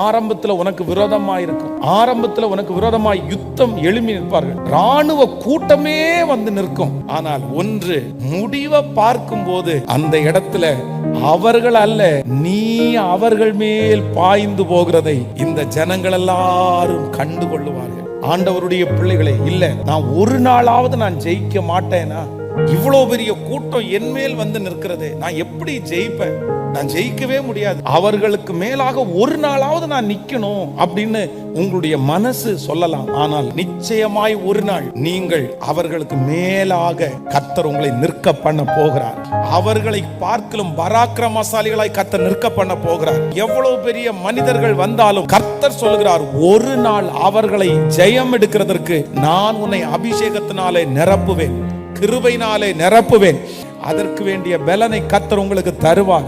ஆரம்பத்துல உனக்கு விரோதமாய் இருக்கும். ஆரம்பத்துல உனக்கு விரோதமாய் யுத்தம் எழுப்பி நிற்பார்கள். ராணுவ கூட்டமே வந்து நிற்கும். ஆனால் ஒன்று, முடிவை பார்க்கும் போது அந்த இடத்துல அவர்கள் அல்ல, நீ அவர்கள் மேல் பாய்ந்து போகிறதை இந்த ஜனங்கள் எல்லாரும் கண்டு கொள்ளுவார்கள். ஆண்டவருடைய பிள்ளைகளை, இல்ல நான் ஒரு நாளாவது நான் ஜெயிக்க மாட்டேனா? இவ்வளவு பெரிய கூட்டம் என் மேல் வந்து நிற்கிறது, நான் எப்படி ஜெயிப்பேன்? நான் ஜெயிக்கவே முடியாது. அவர்களுக்கு மேலாக ஒரு நாளாவது நான் நிக்கணும் அப்படின்னு உங்களுடைய மனசு சொல்லலாம். ஆனால் நிச்சயமாய் ஒரு நாள் நீங்கள் அவர்களுக்கு மேலாக கர்த்தர் உங்களை நிற்க பண்ண போகிறார். அவர்களை பார்க்கலும் பராக்கிரமசாலிகளாய் கர்த்தர் நிற்க பண்ண போகிறார். எவ்வளவு பெரிய மனிதர்கள் வந்தாலும் கர்த்தர் சொல்கிறார், ஒரு நாள் அவர்களை ஜெயம் எடுக்கிறதற்கு நான் உன்னை அபிஷேகத்தினாலே நிரப்புவேன், கிருபையினாலே நிரப்புவேன். அதற்கு வேண்டிய பலனை கர்த்தர் உங்களுக்கு தருவார்.